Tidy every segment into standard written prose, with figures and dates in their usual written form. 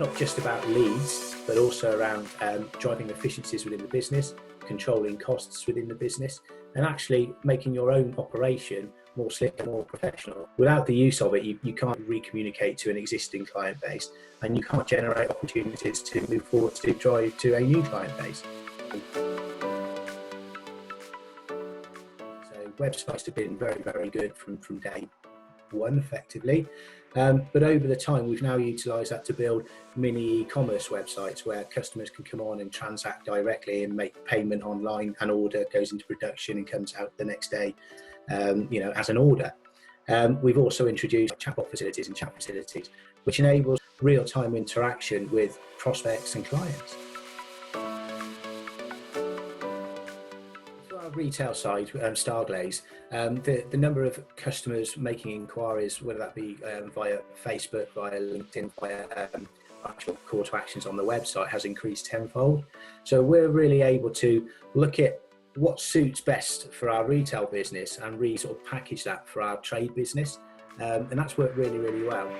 not just about leads, but also around driving efficiencies within the business, controlling costs within the business, and actually making your own operation more slick and more professional. Without the use of it, you can't re-communicate to an existing client base, and you can't generate opportunities to move forward to drive to a new client base. So websites have been very, very good from day one, effectively. But over the time, we've now utilised that to build mini e-commerce websites where customers can come on and transact directly and make payment online. An order goes into production and comes out the next day, as an order. We've also introduced chatbot facilities and chat facilities, which enables real-time interaction with prospects and clients. Retail side, Starglaze, the number of customers making inquiries, whether that be via Facebook, via LinkedIn, via actual call to actions on the website, has increased tenfold. So we're really able to look at what suits best for our retail business and really sort of package that for our trade business, and that's worked really, really well.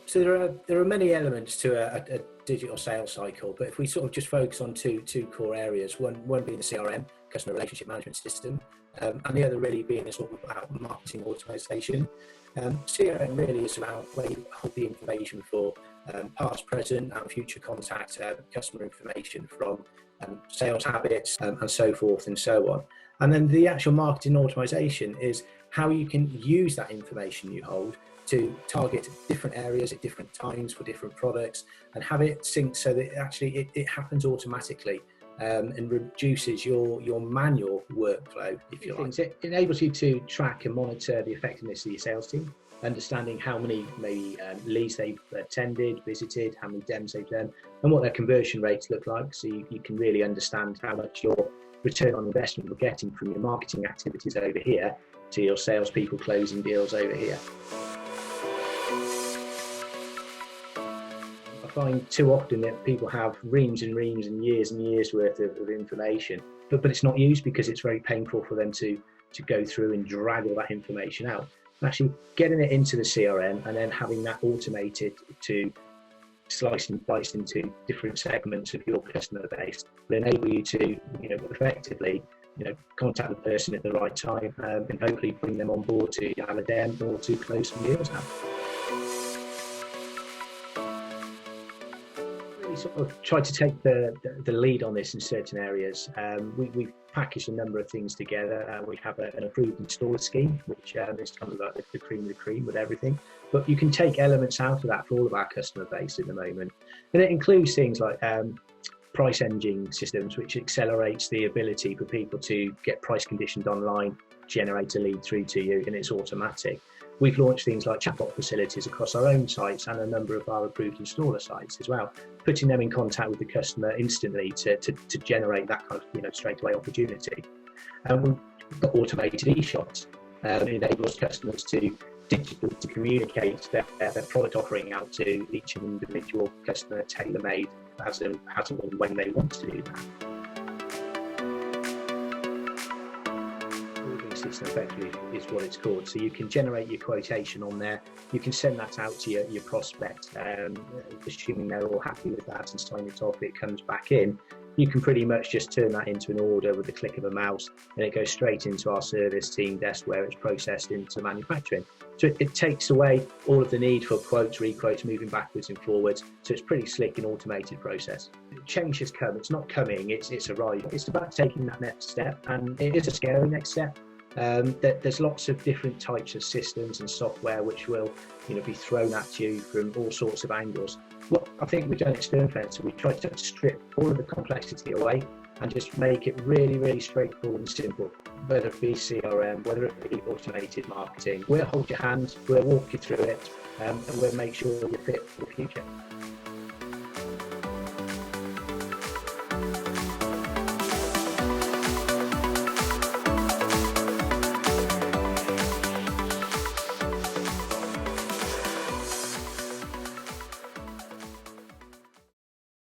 So there are many elements to a digital sales cycle, but if we sort of just focus on two core areas, one being the CRM, customer relationship management system, and the other really being a sort of about marketing automation. CRM really is about where you hold the information for past, present, and future contact, customer information from sales habits and so forth and so on. And then the actual marketing automation is how you can use that information you hold to target different areas at different times for different products and have it synced so that actually it happens automatically and reduces your manual workflow, if you like. It enables you to track and monitor the effectiveness of your sales team, understanding how many maybe leads they've attended, visited, how many demos they've done, and what their conversion rates look like, so you can really understand how much your return on investment you're getting from your marketing activities over here to your salespeople closing deals over here. I find too often that people have reams and reams and years worth of information, but it's not used because it's very painful for them to go through and drag all that information out. And actually getting it into the CRM and then having that automated to slice and dice into different segments of your customer base will enable you to, effectively, contact the person at the right time and hopefully bring them on board to have a demo or to close some deals out. Sort of tried to take the lead on this in certain areas. We've packaged a number of things together. We have an approved installer scheme, which is kind of like the cream of the cream with everything. But you can take elements out of that for all of our customer base at the moment. And it includes things like price engine systems, which accelerates the ability for people to get price conditioned online, generate a lead through to you, and it's automatic. We've launched things like chatbot facilities across our own sites and a number of our approved installer sites as well, putting them in contact with the customer instantly to generate that kind of straightaway opportunity. And we've got automated e-shots. It enables customers to digitally to communicate their product offering out to each individual customer, tailor-made as and when they want to do that. System effectively is what it's called. So you can generate your quotation on there. You can send that out to your prospect, assuming they're all happy with that and sign it off. It comes back in. You can pretty much just turn that into an order with the click of a mouse, and it goes straight into our service team desk where it's processed into manufacturing. So it takes away all of the need for quotes, requotes, moving backwards and forwards. So it's pretty slick and automated process. Change has come. It's not coming. It's arriving. It's about taking that next step, and it is a scary next step. There's lots of different types of systems and software which will be thrown at you from all sorts of angles. What I think we've done at Sternfenster, we tried to strip all of the complexity away and just make it really, really straightforward and simple, whether it be CRM, whether it be automated marketing. We'll hold your hand, we'll walk you through it, and we'll make sure you're fit for the future.